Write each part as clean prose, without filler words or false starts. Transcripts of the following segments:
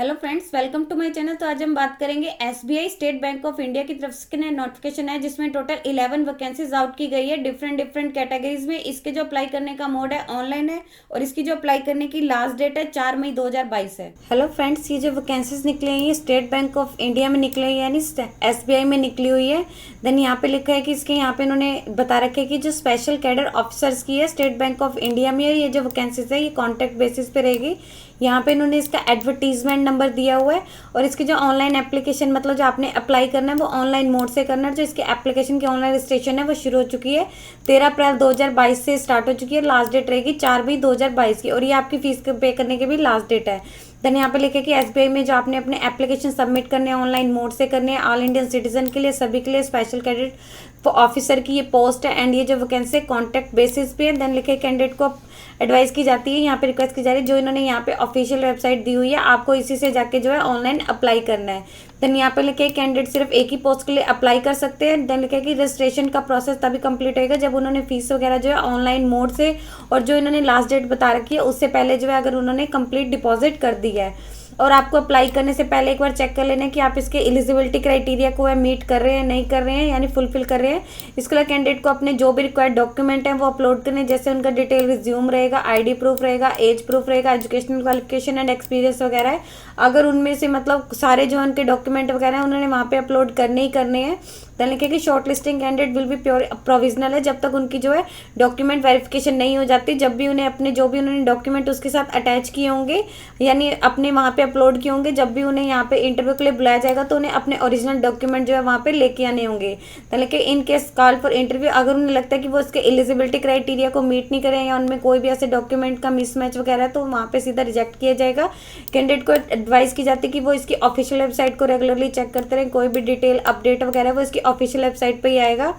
Hello friends, welcome to my channel. तो आज हम बात करेंगे SBI State Bank of India की तरफ से नया नोटिफिकेशन है जिसमें टोटल 11 वैकेंसीज आउट की गई है डिफरेंट कैटेगरीज में। इसके जो अप्लाई करने का मोड है ऑनलाइन है और इसकी जो अप्लाई करने की लास्ट डेट है 4 मई 2022 है। हेलो फ्रेंड्स, ये जो वैकेंसीज निकली हैं ये स्टेट बैंक ऑफ इंडिया में निकली है यानी एसबीआई में निकली हुई है। देन यहाँ पे लिखा है कि इसके यहाँ पे इन्होंने बता रखा है कि जो स्पेशल कैडर ऑफिसर्स की है स्टेट बैंक ऑफ इंडिया में, ये जो वैकेंसीज है ये कॉन्ट्रैक्ट बेसिस पे रहेगी। यहाँ पे इन्होंने इसका एडवर्टीजमेंट नंबर दिया हुआ है और इसकी जो ऑनलाइन एप्लीकेशन मतलब जो आपने अप्लाई करना है वो ऑनलाइन मोड से करना है। जो इसके एप्लीकेशन की ऑनलाइन रजिस्ट्रेशन है वो शुरू हो चुकी है, 13 अप्रैल 2022 से स्टार्ट हो चुकी है। लास्ट डेट रहेगी 4 मई 2022 की और ये आपकी फीस पे करने की भी लास्ट डेट है। देन यहाँ पे लिखे कि एसबीआई में जो आपने अपने एप्लीकेशन सबमिट करने हैं ऑनलाइन मोड से करने हैं ऑल इंडियन सिटीजन के लिए, सभी के लिए स्पेशल कैडेट ऑफिसर की ये पोस्ट है एंड ये जो वैकेंसी है कॉन्ट्रैक्ट बेसिस पे है। देन लिखे कैंडिडेट को एडवाइस की जाती है, यहाँ पे रिक्वेस्ट की जा रही है जो इन्होंने यहाँ पे ऑफिशियल वेबसाइट दी हुई है आपको इसी से जाके जो है ऑनलाइन अप्लाई करना है। देन यहाँ पे लिखे कैंडिडेट सिर्फ एक ही पोस्ट के लिए अप्लाई कर सकते हैं। देन लिखे कि रजिस्ट्रेशन का प्रोसेस तभी कंप्लीट होगा जब उन्होंने फीस वगैरह जो है ऑनलाइन मोड से और जो इन्होंने लास्ट डेट बता रखी है उससे पहले जो है अगर उन्होंने कंप्लीट डिपॉजिट कर दी है। और आपको अप्लाई करने से पहले एक बार चेक कर लेना कि आप इसके एलिजिबिलिटी क्राइटेरिया को है मीट कर रहे हैं नहीं कर रहे हैं यानी फुलफिल कर रहे हैं। इसके लिए कैंडिडेट को अपने जो भी रिक्वायर्ड डॉक्यूमेंट हैं वो अपलोड करने, जैसे उनका डिटेल रिज्यूम रहेगा, आईडी प्रूफ रहेगा, एज प्रूफ रहेगा, एजुकेशनल क्वालिफिकेशन एंड एक्सपीरियंस वगैरह है। अगर उनमें से मतलब सारे जो उनके डॉक्यूमेंट वगैरह हैं उन्होंने वहाँ पे अपलोड करने ही करने हैं। देन लिखे कि short listing candidate will be pure provisional है जब तक उनकी जो है डॉक्यूमेंट वेरिफिकेशन नहीं हो जाती। जब भी उन्हें अपने जो भी उन्होंने डॉक्यूमेंट उसके साथ अटैच किए होंगे यानी अपने वहाँ पे अपलोड किए होंगे, जब भी उन्हें यहाँ पे इंटरव्यू के लिए बुलाया जाएगा तो उन्हें अपने ओरिजिनल डॉक्यूमेंट जो है वहाँ पे लेके आने होंगे। लेकिन in case call for interview अगर उन्हें लगता है कि वो इसके एलिजिबिलिटी क्राइटेरिया को मीट नहीं करें या उनमें कोई भी ऐसे डॉक्यूमेंट का मिसमैच वगैरह है तो वहाँ पे सीधा रिजेक्ट किया जाएगा। कैंडिडेट को एडवाइस की जाती है कि वो इसकी ऑफिशियल वेबसाइट को रेगुलरली चेक करते रहें, कोई भी डिटेल अपडेट वगैरह वो इसकी ऑफिशियल वेबसाइट पर ही आएगा।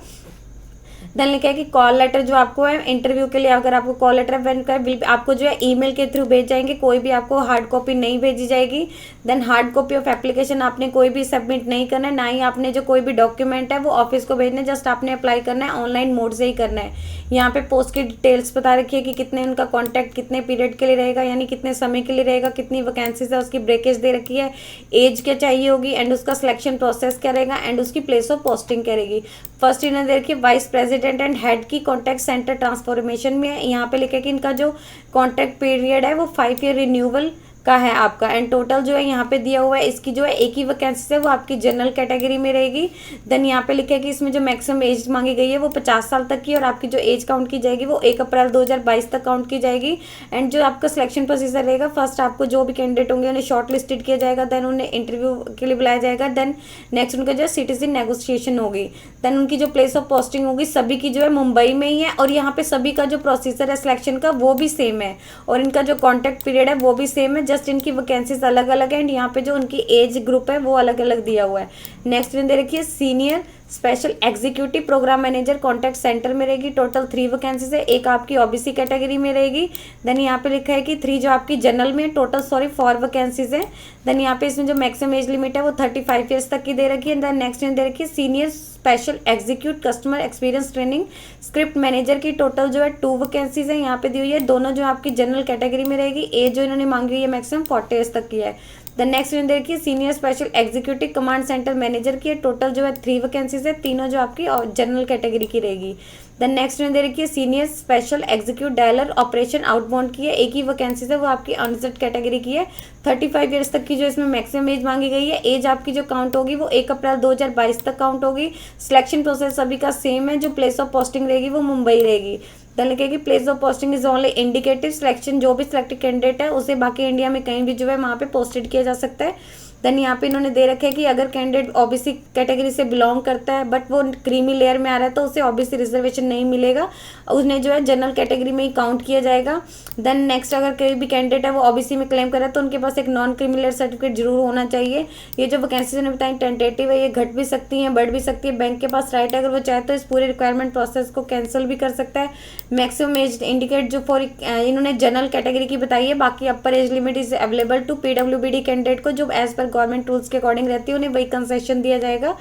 देन लिखा है कि कॉल लेटर जो आपको है इंटरव्यू के लिए अगर आपको कॉल लेटर आपको जो है ईमेल के थ्रू भेज जाएंगे, कोई भी आपको हार्ड कॉपी नहीं भेजी जाएगी। Then hard copy of application आपने कोई भी सबमिट नहीं करना है, ना ही आपने जो कोई भी डॉक्यूमेंट है वो ऑफिस को भेजना है, जस्ट आपने अप्लाई करना है ऑनलाइन मोड से ही करना है। यहाँ पे पोस्ट की डिटेल्स बता रखी है कि कितने उनका कॉन्टैक्ट कितने पीरियड के लिए रहेगा यानी कितने समय के लिए रहेगा, कितनी वैकेंसीज है उसकी ब्रेकेज दे रखी है, एज क्या चाहिए होगी एंड उसका सिलेक्शन प्रोसेस क्या रहेगा एंड उसकी प्लेस ऑफ पोस्टिंग क्या रहेगी। फर्स्ट इन्होंने दे रखी है वाइस प्रेसिडेंट एंड हेड की कॉन्टैक्ट सेंटर ट्रांसफॉर्मेशन में है। यहाँ पे लिखा है कि इनका जो कॉन्टैक्ट पीरियड है वो 5 ईयर रिन्यूअल का है आपका एंड टोटल जो है यहाँ पे दिया हुआ है इसकी जो है एक ही वैकेंसी है वो आपकी जनरल कैटेगरी में रहेगी। देन यहाँ पे लिखा है कि इसमें जो मैक्सिमम एज मांगी गई है वो 50 साल तक की और आपकी जो एज काउंट की जाएगी वो 1 अप्रैल 2022 तक काउंट की जाएगी। एंड जो आपका सिलेक्शन प्रोसीजर रहेगा, फर्स्ट आपको जो भी कैंडिडेट होंगे उन्हें शॉर्ट लिस्टेड किया जाएगा, देन उन्हें इंटरव्यू के लिए बुलाया जाएगा, देन नेक्स्ट उनका जो है सिटीजन नेगोशिएशन होगी। देन उनकी जो प्लेस ऑफ पोस्टिंग होगी सभी की जो है मुंबई में ही है और यहाँ पे सभी का जो प्रोसीजर है सिलेक्शन का वो भी सेम है और इनका जो कॉन्टैक्ट पीरियड है वो भी सेम है, जस्ट इनकी वैकेंसी अलग अलग है एंड यहाँ पे जो उनकी एज ग्रुप है वो अलग अलग दिया हुआ है। नेक्स्ट दे रखिए senior special executive programme manager contact centre में रहेगी। टोटल 3 वैकेंसीज है, एक आपकी ओबीसी कैटेगरी में रहेगी। देन यहाँ पे लिखा है कि 3 जो आपकी जनरल में टोटल 4 वैकेंसीज है। देन यहाँ पे इसमें जो मैक्सिमम एज लिमिट है वो 35 ईयर्स तक की दे रखी है। देन नेक्स्ट दे रखी है senior special execute customer experience training script manager की टोटल जो है 2 वैकेंसीज है यहाँ पे दी हुई है, दोनों जो आपकी जनरल कैटेगरी में रहेगी। एज जो इन्होंने मांगी हुई है मैक्सिमम 40 ईयर्स तक की है। देन नेक्स्ट दे रखी है senior special executive command centre manager की टोटल जो है 3 वैकेंसीज है, तीनों जो आपकी जनरल कैटेगरी की रहेगी। देन नेक्स्ट दे रखी है senior special executive dialer operation outbound की है, एक ही वैकेंसीज है वो आपकी अनरिजर्व कैटेगरी की है। 35 ईयर्स तक की जो इसमें मैक्सिमम एज मांगी गई है। एज आपकी जो काउंट होगी वो 1 अप्रैल 2022 तक काउंट होगी। सिलेक्शन प्रोसेस सभी का सेम है, जो प्लेस ऑफ पोस्टिंग रहेगी वो मुंबई रहेगी। देन लिखेगी place of posting is only indicative selection, जो भी सिलेक्टेड कैंडिडेट है उसे बाकी इंडिया में कहीं भी जो है वहाँ पे पोस्टेड किया जा सकता है। देन यहाँ पे इन्होंने दे रखे है कि अगर कैंडिडेट ओबीसी कैटेगरी से बिलोंग करता है बट वो क्रीमी लेयर में आ रहा है तो उसे ओबीसी रिजर्वेशन नहीं मिलेगा, उन्हें जो है जनरल कैटेगरी में ही काउंट किया जाएगा। देन नेक्स्ट अगर कोई भी कैंडिडेट है वो ओबीसी में क्लेम कर रहा है तो उनके पास एक नॉन क्रीमी लेयर सर्टिफिकेट जरूर होना चाहिए। ये जो वैकेंसीज उन्होंने बताई टेंटेटिव है, ये घट भी सकती हैं बढ़ भी सकती है, बैंक के पास राइट है अगर वो चाहे तो इस पूरे रिक्वायरमेंट प्रोसेस को कैंसिल भी कर सकता है। मैक्सिमम एज इंडिकेट जो फॉर इन्होंने जनरल कैटेगरी की बताई है, बाकी upper age limit is available to पीडब्ल्यूबीडी कैंडिडेट को जो एज पर गवर्नमेंट रूल्स के अकॉर्डिंग रहती है उन्हें वही कंसेशन दिया जाएगा।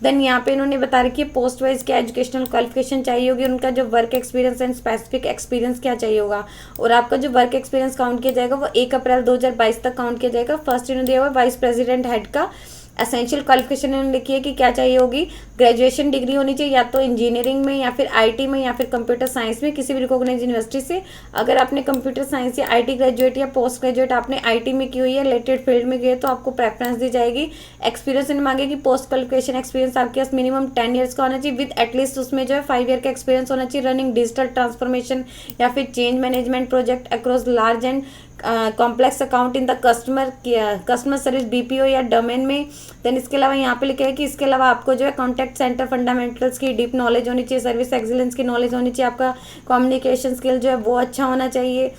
देन यहाँ पे इन्होंने बता रखी है पोस्ट वाइज क्या एजुकेशनल क्वालिफिकेशन चाहिए होगी, उनका जो work experience and specific experience क्या चाहिए होगा। और आपका जो वर्क एक्सपीरियंस काउंट किया जाएगा वो 1 अप्रैल 2022 तक काउंट किया जाएगा। फर्स्ट इन्होंने दिया हुआ वाइस प्रेसिडेंट हेड का एसेंशियल क्वालिफिकेशन इन्होंने लिखी है कि क्या चाहिए होगी, ग्रेजुएशन डिग्री होनी चाहिए या तो इंजीनियरिंग में या फिर आईटी में या फिर कंप्यूटर साइंस में किसी भी रिकॉग्नाइज यूनिवर्सिटी से। अगर आपने कंप्यूटर साइंस या आईटी ग्रेजुएट या पोस्ट ग्रेजुएट आपने आईटी में की हुई है, रिलेटेड फील्ड में की है, तो आपको प्रेफरेंस दी जाएगी। एक्सपीरियंस इन्हें मांगेगी पोस्ट क्वालिफिकेशन एक्सपीरियंस आपके पास मिनिमम 10 ईयर्स का होना चाहिए, विद एटलीस्ट उसमें जो है 5 ईयर का एक्सपीरियंस होना चाहिए रनिंग डिजिटल ट्रांसफॉर्मेशन या फिर change management project across large and complex account in the customer service BPO या डोमेन में। देन इसके अलावा यहाँ पे लिखा है कि इसके अलावा आपको जो है कॉन्टैक्ट सेंटर फंडामेंटल्स की डीप नॉलेज होनी चाहिए, सर्विस एक्सीलेंस की नॉलेज होनी चाहिए, आपका कम्युनिकेशन स्किल जो है वो अच्छा होना चाहिए।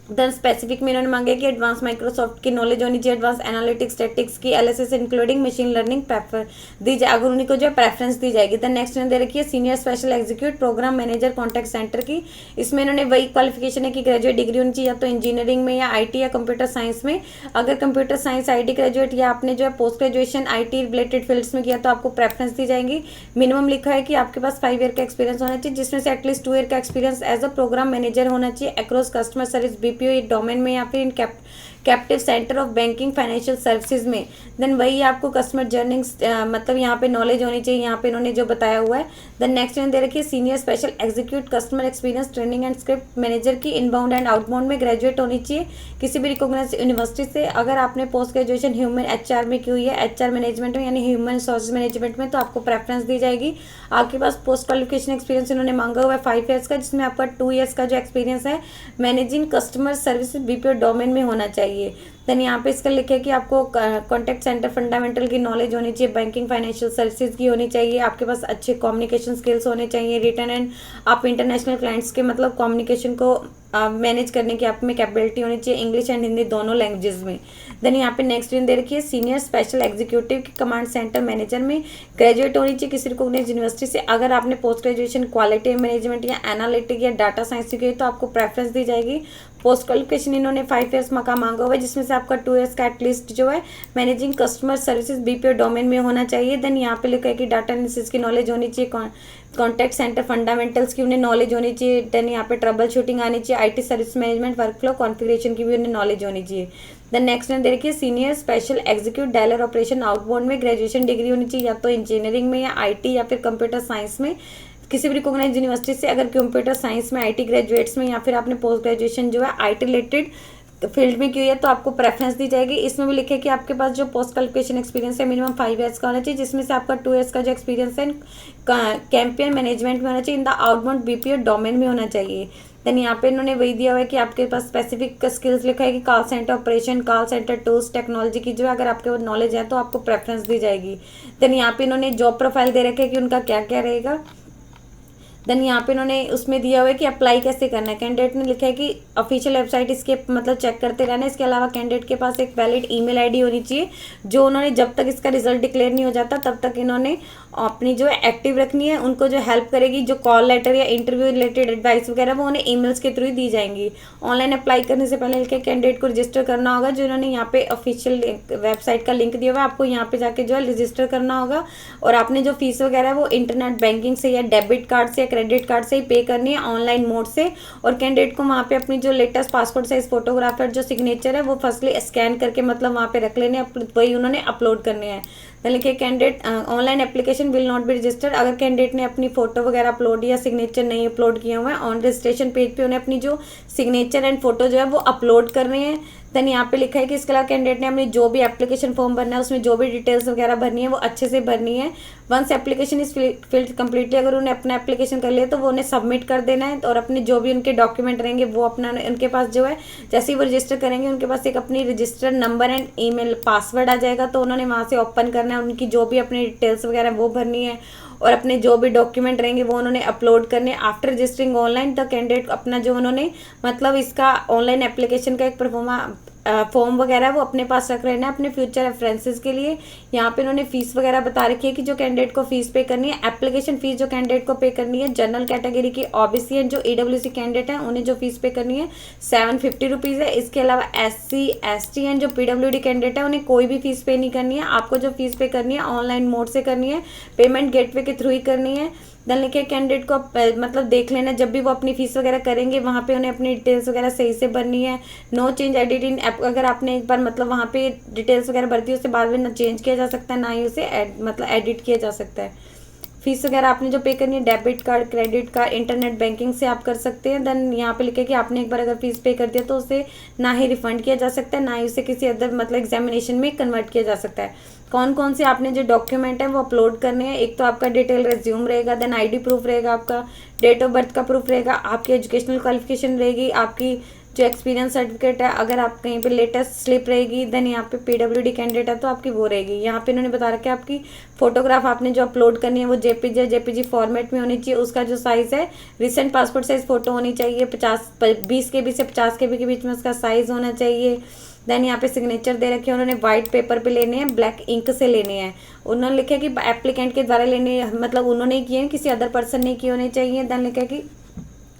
देन स्पेसिफिक में इन्होंने मांगे कि एडवांस माइक्रोसॉफ्ट की नॉलेज होनी चाहिए, एडवांस एनालिटिक्स स्टैटिक्स की LSS including machine learning prefer दी जाए, अगर उन्हीं को जो है प्रेफरेंस दी जाएगी। देन नेक्स्ट इन्होंने दे रखी है senior special execute programme manager contact centre की। इसमें इन्होंने वही क्वालिफिकेशन है कि ग्रेजुएट डिग्री होनी चाहिए या तो इंजीनियरिंग में या आईटी या कंप्यूटर साइंस में। अगर कंप्यूटर साइंस आईटी ग्रेजुएट या आपने जो है post graduation IT related fields में किया तो आपको प्रेफरेंस दी जाएंगी। मिनिमम लिखा है कि आपके पास 5 ईयर का एक्सपीरियंस होना चाहिए, जिसमें से एटलीस्ट 2 ईयर का experience as a program manager होना चाहिए across customer service BPO domain में या फिर in captive centre of banking financial services में। देन वही आपको कस्टमर जर्निंग मतलब यहाँ पे नॉलेज होनी चाहिए, यहाँ पे इन्होंने जो बताया हुआ है। देन नेक्स्ट इन्होंने दे रखी है senior special execute customer experience training and script manager की इनबाउंड एंड आउटबाउंड में ग्रेजुएट होनी चाहिए किसी भी रिकॉग्नाइज यूनिवर्सिटी से। अगर आपने पोस्ट ग्रेजुएशन ह्यूमन एचआर में की हुई है, एचआर मैनेजमेंट में यानी ह्यूमन रिसोर्स मैनेजमेंट में, तो आपको प्रेफरेंस दी जाएगी। आपके पास पोस्ट क्वालिफिकेशन एक्सपीरियंस इन्होंने मांगा हुआ है 5 ईयर्स का, जिसमें आपका 2 ईयर्स का जो एक्सपीरियंस है managing customer service BPO domain में होना चाहिए। देन यहाँ पे इसका लिखे कि आपको कॉन्टैक्ट सेंटर फंडामेंटल की नॉलेज होनी चाहिए, बैंकिंग फाइनेंशियल सर्विसेज की होनी चाहिए, आपके पास अच्छे कम्युनिकेशन स्किल्स होने चाहिए, रिटर्न एंड आप इंटरनेशनल क्लाइंट्स के मतलब कम्युनिकेशन को मैनेज करने की आप में कैपेबिलिटी होनी चाहिए, इंग्लिश एंड हिंदी दोनों लैंग्वेजेस में। देन यहाँ पे नेक्स्ट इन दे रखी है सीनियर स्पेशल एग्जीक्यूटिव की कमांड सेंटर मैनेजर में ग्रेजुएट होनी चाहिए किसी रिकॉग्नाइज्ड यूनिवर्सिटी से। अगर आपने पोस्ट ग्रेजुएशन क्वालिटी मैनेजमेंट या एनालिटिक या डाटा साइंस की तो आपको प्रेफरेंस दी जाएगी। पोस्ट क्वालिफिकेशन इन्होंने 5 ईयर्स का मांगा हुआ है, जिसमें से आपका 2 ईयर्स का एटलीस्ट जो है managing customer services BPO domain में होना चाहिए। देन यहाँ पे लिखा है कि डाटा एनालिसिस की नॉलेज होनी चाहिए, कॉन्टैक्ट सेंटर फंडामेंटल्स की उन्हें नॉलेज होनी चाहिए। देन यहाँ पे ट्रबल शूटिंग आनी चाहिए, IT service management workflow configuration की भी उन्हें नॉलेज होनी चाहिए। देन नेक्स्ट में देखिए senior special execute dialer operation outbound में ग्रेजुएशन डिग्री होनी चाहिए या तो इंजीनियरिंग में या आईटी या फिर कंप्यूटर साइंस में किसी भी रिकॉग्नाइज्ड यूनिवर्सिटी से। अगर कंप्यूटर साइंस में आईटी ग्रेजुएट्स में या फिर आपने पोस्ट ग्रेजुएशन जो है आईटी रिलेटेड फील्ड में की हुई है तो आपको प्रेफरेंस दी जाएगी। इसमें भी लिखे कि आपके पास जो पोस्ट क्वालिफिकेशन एक्सपीरियंस है मिनिमम 5 ईयर्स का होना चाहिए, जिसमें से आपका 2 ईयर्स का जो एक्सपीरियंस है कैंपेन मैनेजमेंट में होना चाहिए, in the outbound BPO domain में होना चाहिए। देन यहाँ पे इन्होंने वही दिया हुआ है कि आपके पास स्पेसिफिक स्किल्स लिखा है कि call centre operation, call centre tools, technology की जो अगर आपके नॉलेज है तो आपको प्रेफरेंस दी जाएगी। देन यहाँ पे इन्होंने जॉब प्रोफाइल दे रखे है कि उनका क्या क्या रहेगा। देन यहाँ पे इन्होंने उसमें दिया हुआ है कि अप्लाई कैसे करना है। कैंडिडेट ने लिखा है कि ऑफिशियल वेबसाइट इसके मतलब चेक करते रहना है। इसके अलावा कैंडिडेट के पास एक वैलिड ईमेल आईडी होनी चाहिए जो उन्होंने जब तक इसका रिजल्ट डिक्लेयर नहीं हो जाता तब तक इन्होंने अपनी जो है एक्टिव रखनी है। उनको जो हेल्प करेगी जो कॉल लेटर या इंटरव्यू रिलेटेड एडवाइस वगैरह वो उन्हें ईमेल्स के थ्रू ही दी जाएंगी। ऑनलाइन अप्लाई करने से पहले लिखे कैंडिडेट को रजिस्टर करना होगा, जो इन्होंने यहाँ पे ऑफिशियल वेबसाइट का लिंक दिया हुआ है, आपको यहाँ पे जाके जो है रजिस्टर करना होगा। और आपने जो फीस वगैरह है वो इंटरनेट बैंकिंग से या डेबिट कार्ड से या क्रेडिट कार्ड से ही पे करनी है ऑनलाइन मोड से। और कैंडिडेट को वहाँ पे अपनी जो लेटेस्ट पासपोर्ट साइज फोटोग्राफर जो सिग्नेचर है वो फर्स्टली स्कैन करके मतलब वहाँ पे रख लेने, वही उन्होंने अपलोड करने हैं। लिखे candidate online application will not be registered. अगर कैंडिडेट ने अपनी फोटो वगैरह अपलोड या सिग्नेचर नहीं अपलोड किए हुए हैं ऑन रजिस्ट्रेशन पेज पे उन्हें अपनी जो सिग्नेचर एंड फोटो जो है वो अपलोड करने हैं। देन यहाँ पे लिखा है कि इसके अलावा कैंडिडेट ने अपनी जो भी एप्लीकेशन फॉर्म भरना है उसमें जो भी डिटेल्स वगैरह भरनी है वो अच्छे से भरनी है। Once application is filled completely, अगर उन्हें अपना एप्लीकेशन कर लिया तो वो उन्हें सबमिट कर देना है। और अपने जो भी उनके डॉक्यूमेंट रहेंगे वो अपना उनके पास जो है जैसे ही वो रजिस्टर करेंगे उनके पास एक अपनी register number and email password आ जाएगा, तो उन्होंने वहाँ से ओपन करना है। उनकी जो भी अपनी डिटेल्स वगैरह वो भरनी है और अपने जो भी डॉक्यूमेंट रहेंगे वो उन्होंने अपलोड करने। After registering online the candidate अपना जो उन्होंने मतलब इसका ऑनलाइन एप्लीकेशन का एक परफॉर्मा फॉर्म वगैरह वो अपने पास रख लेना है अपने फ्यूचर रेफरेंसेस के लिए। यहाँ पे उन्होंने फीस वगैरह बता रखी है कि जो कैंडिडेट को फीस पे करनी है, एप्लीकेशन फीस जो कैंडिडेट को पे करनी है, जनरल कैटेगरी की ओबीसी एंड जो ईडब्ल्यूसी कैंडिडेट है उन्हें जो फीस पे करनी है 750 रुपीज़ है। इसके अलावा SC ST एंड जो PWD कैंडिडेट है उन्हें कोई भी फीस पे नहीं करनी है। आपको जो फीस पे करनी है ऑनलाइन मोड से करनी है, पेमेंट गेटवे के थ्रू ही करनी है। देन लिखे कैंडिडेट को मतलब देख लेना जब भी वो अपनी फीस वगैरह करेंगे वहाँ पे उन्हें अपनी डिटेल्स वगैरह सही से भरनी है। नो चेंज एडिट इन ऐप, अगर आपने एक बार मतलब वहाँ पे डिटेल्स वगैरह भर दी उसके बाद में ना चेंज किया जा सकता है ना ही उसे मतलब एडिट किया जा सकता है। फीस वगैरह आपने जो पे करनी है debit card, credit card, internet banking से आप कर सकते हैं। देन यहाँ पे लिखे कि आपने एक बार अगर फीस पे कर दिया तो उसे ना ही रिफंड किया जा सकता है ना ही उसे किसी अदर मतलब एग्जामिनेशन में कन्वर्ट किया जा सकता है। कौन कौन से आपने जो डॉक्यूमेंट है वो अपलोड करने हैं, एक तो आपका डिटेल रेज्यूम रहेगा, देन ID प्रूफ रहेगा, आपका डेट ऑफ बर्थ का प्रूफ रहेगा, आपकी एजुकेशनल क्वालिफिकेशन रहेगी, आपकी जो एक्सपीरियंस सर्टिफिकेट है, अगर आप कहीं पे लेटेस्ट स्लिप रहेगी, देन यहाँ पे PWD कैंडिडेट है तो आपकी वो रहेगी। यहाँ पे इन्होंने बता रखा है आपकी फोटोग्राफ आपने जो अपलोड करनी है वो JPG फॉर्मेट में होनी चाहिए। उसका जो साइज है रिसेंट पासपोर्ट साइज फोटो होनी चाहिए, 20 KB से 50 KB के बीच में उसका साइज होना चाहिए। देन यहाँ पे सिग्नेचर दे रखे हैं उन्होंने व्हाइट पेपर पे लेने हैं, ब्लैक इंक से लेने हैं। उन्होंने लिखा कि एप्लीकेंट के द्वारा लेने, मतलब उन्होंने ही किए हैं, किसी अदर पर्सन ने किए होने चाहिए। देन लिखा कि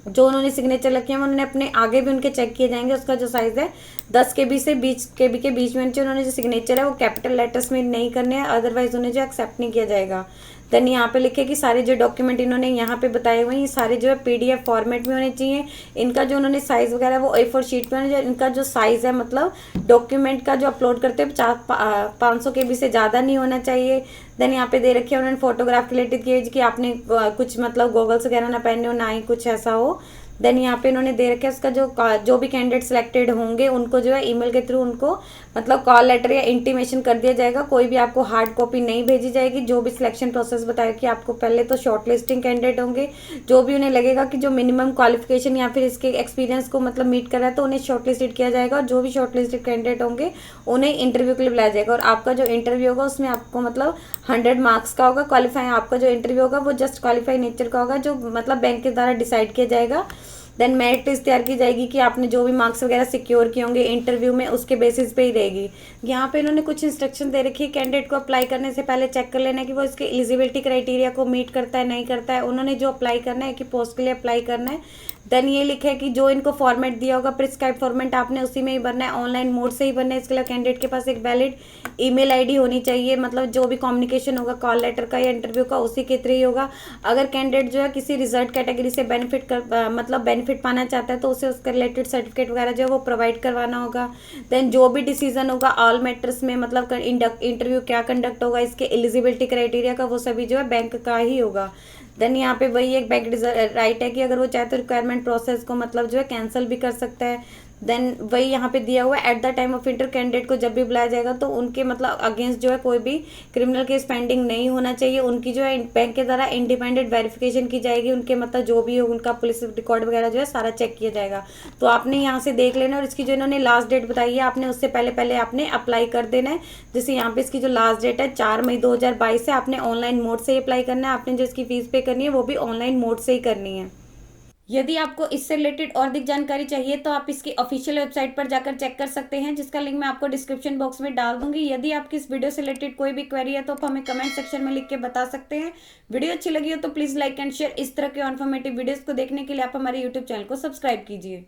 जो उन्होंने सिग्नेचर रखे हैं उन्होंने अपने आगे भी उनके चेक किए जाएंगे। उसका जो साइज़ है 10 KB से 20 KB के बीच में उन्होंने जो सिग्नेचर है वो कैपिटल लेटर्स में नहीं करने हैं, अदरवाइज उन्हें जो एक्सेप्ट नहीं किया जाएगा। देन यहाँ पे लिखे कि सारे जो डॉक्यूमेंट इन्होंने यहाँ पे बताए हुए हैं ये सारे जो है PDF फॉर्मेट में होने चाहिए। इनका जो उन्होंने साइज़ वगैरह वो A4 शीट पे होना चाहिए। इनका जो साइज़ है मतलब डॉक्यूमेंट का जो अपलोड करते हैं 500 KB से ज़्यादा नहीं होना चाहिए। देन यहाँ पे दे रखे हैं उन्होंने फोटोग्राफ रिलेटेड किए कि आपने कुछ मतलब गॉगल्स वगैरह ना पहने हो, ना ही कुछ ऐसा हो। देन यहाँ पे इन्होंने दे रखा है उसका जो भी कैंडिडेट सिलेक्टेड होंगे उनको जो है ईमेल के थ्रू उनको मतलब कॉल लेटर या इंटीमेशन कर दिया जाएगा। कोई भी आपको हार्ड कॉपी नहीं भेजी जाएगी। जो भी सिलेक्शन प्रोसेस बताया कि आपको पहले तो शॉर्ट लिस्टिंग कैंडिडेट होंगे, जो भी उन्हें लगेगा कि जो मिनिमम क्वालिफिकेशन या फिर इसके एक्सपीरियंस को मतलब मीट कर रहा है तो उन्हें शॉर्ट लिस्टेड किया जाएगा। और जो भी शॉर्ट लिस्टेड कैंडिडेट होंगे उन्हें इंटरव्यू के लिए बुलाया जाएगा। और आपका जो इंटरव्यू होगा उसमें आपको मतलब 100 मार्क्स का होगा। क्वालिफाई आपका जो इंटरव्यू होगा वो जस्ट क्वालिफाई नेचर का होगा, जो मतलब बैंक के द्वारा डिसाइड किया जाएगा। देन मेरिट लिस्ट तैयार की जाएगी कि आपने जो भी मार्क्स वगैरह सिक्योर किए होंगे इंटरव्यू में उसके बेसिस पे ही रहेगी। यहाँ पे इन्होंने कुछ इंस्ट्रक्शन दे रखी है कैंडिडेट को अप्लाई करने से पहले चेक कर लेना है कि वो इसके एलिजिबिलिटी क्राइटेरिया को मीट करता है नहीं करता है। उन्होंने जो अप्लाई करना है कि पोस्ट के लिए अप्लाई करना है। देन ये लिखा है कि जो इनको फॉर्मेट दिया होगा प्रिस्क्राइब फॉर्मेट आपने उसी में ही भरना है, ऑनलाइन मोड से ही भरना है। इसके लिए कैंडिडेट के पास एक वैलिड ईमेल ID होनी चाहिए, मतलब जो भी कम्युनिकेशन होगा कॉल लेटर का या इंटरव्यू का उसी के थ्रू ही होगा। अगर कैंडिडेट जो है किसी रिजर्व कैटेगरी से मतलब बेनिफिट पाना चाहता है तो उसे उसका रिलेटेड सर्टिफिकेट वगैरह जो है वो प्रोवाइड करवाना होगा। देन जो भी डिसीजन होगा ऑल मैटर्स में मतलब इंटरव्यू क्या कंडक्ट होगा, इसके एलिजिबिलिटी क्राइटेरिया का, वो सभी जो है बैंक का ही होगा। देन यहाँ पे वही एक बैंक राइट है कि अगर वो चाहे तो रिक्वायरमेंट प्रोसेस को मतलब जो है कैंसिल भी कर सकता है। देन वही यहाँ पे दिया हुआ है at the time of inter candidate को जब भी बुलाया जाएगा तो उनके मतलब अगेंस्ट जो है कोई भी क्रिमिनल केस पेंडिंग नहीं होना चाहिए। उनकी जो है बैंक के द्वारा इंडिपेंडेंट वेरिफिकेशन की जाएगी। उनके मतलब जो भी हो उनका पुलिस रिकॉर्ड वगैरह जो है सारा चेक किया जाएगा। तो आपने यहाँ से देख लेना और इसकी जो इन्होंने लास्ट डेट बताई है आपने उससे पहले आपने अप्लाई कर देना है। जैसे यहाँ पे इसकी जो लास्ट डेट है 4 मई 2022 है। आपने ऑनलाइन मोड से ही अप्लाई करना है। आपने जो इसकी फीस पे करनी है वो भी ऑनलाइन मोड से ही करनी है। यदि आपको इससे रिलेटेड और अधिक जानकारी चाहिए तो आप इसकी ऑफिशियल वेबसाइट पर जाकर चेक कर सकते हैं, जिसका लिंक मैं आपको डिस्क्रिप्शन बॉक्स में डाल दूंगी। यदि आपकी इस वीडियो से रिलेटेड कोई भी क्वेरी है तो आप हमें कमेंट सेक्शन में लिख के बता सकते हैं। वीडियो अच्छी लगी हो तो प्लीज़ लाइक एंड शेयर। इस तरह के इन्फॉर्मेटिव वीडियोज़ को देखने के लिए आप हमारे यूट्यूब चैनल को सब्सक्राइब कीजिए।